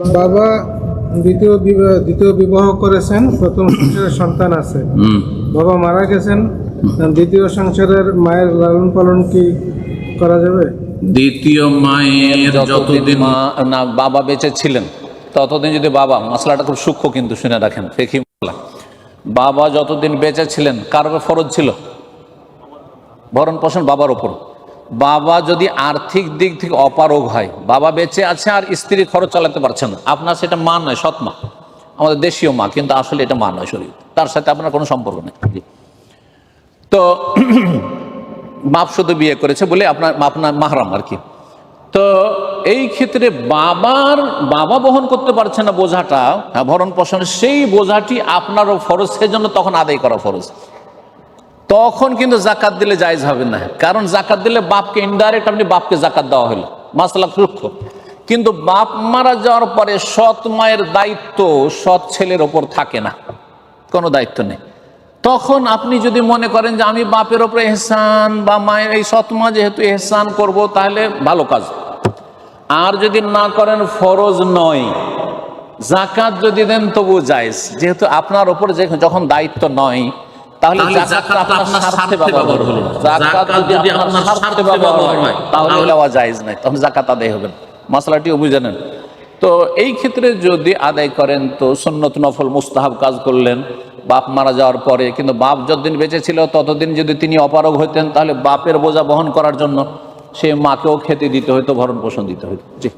বাবা দ্বিতীয় বিবাহ করেছেন, প্রথম সংসারের সন্তান আছে, বাবা মারা গেছেন, দ্বিতীয় সংসারের মায়ের লালন পালন কি করা যাবে? দ্বিতীয় মায়ের যতদিন না বাবা বেঁচে ছিলেন ততদিন যদি বাবা, মশলাটা খুব সূক্ষ্ম কিন্তু শুনে রাখেন, ফিকহি মাসলা। বাবা যতদিন বেঁচে ছিলেন কার উপর ফরজ ছিল? ভরণ পোষণ বাবার ওপর। বাবা যদি আর্থিক দিক থেকে অপারগ হয়, বাবা বেঁচে আছে আর স্ত্রী খরচ চালাতে পারছে না, আপনার সেটা মা নয়, সৎ মা, আমাদের দেশীয় মা, কিন্তু আসলে এটা মা নয়, শরীর তার সাথে আপনার কোনো সম্পর্ক নেই। তো বাপ শুধু বিয়ে করেছে বলে আপনার মাহরাম আর কি। তো এই ক্ষেত্রে বাবা বহন করতে পারছে না বোঝাটা, ভরণ পোষণের সেই বোঝাটি আপনারও ফরজ, সেজন্য তখন আদায় করা ফরজ। তখন কিন্তু জাকাত দিলে জায়েজ হবে না, কারণ জাকাত দিলে বাপকে ইনডাইরেক্ট আপনি বাপকে জাকাত দেওয়া হলো, মাসলা সূক্ষ্ম। কিন্তু বাপ মারা যাওয়ার পরে সৎ মায়ের দায়িত্ব সৎ ছেলের ওপর থাকে না, কোনো দায়িত্ব নেই। তখন আপনি যদি মনে করেন যে আমি বাপের ওপরে এহসান বা মায়ের এই সৎ মা যেহেতু এহসান করব, তাহলে ভালো কাজ। আর যদি না করেন ফরজ নয়, জাকাত যদি দেন তবু জায়েজ, যেহেতু আপনার ওপর যখন দায়িত্ব নয়, তাহলে জাকাত আপনার স্বার্থে ব্যবহার হলো। জাকাত যদি আপনার স্বার্থে ব্যবহার হয় তাহলে দেওয়া জায়েজ নাই, তখন জাকাত আদায় হবে না। মশলাটিও বুঝে নেন। তো এই ক্ষেত্রে যদি আদায় করেন তো সুন্নত নফল মুস্তাহাব কাজ করলেন বাপ মারা যাওয়ার পরে। কিন্তু বাপ যতদিন বেঁচে ছিল ততদিন যদি তিনি অপারগ হইতেন, তাহলে বাপের বোঝা বহন করার জন্য সে মাকেও খেতে দিতে হইতো, ভরণ পোষণ দিতে হইতো। জি।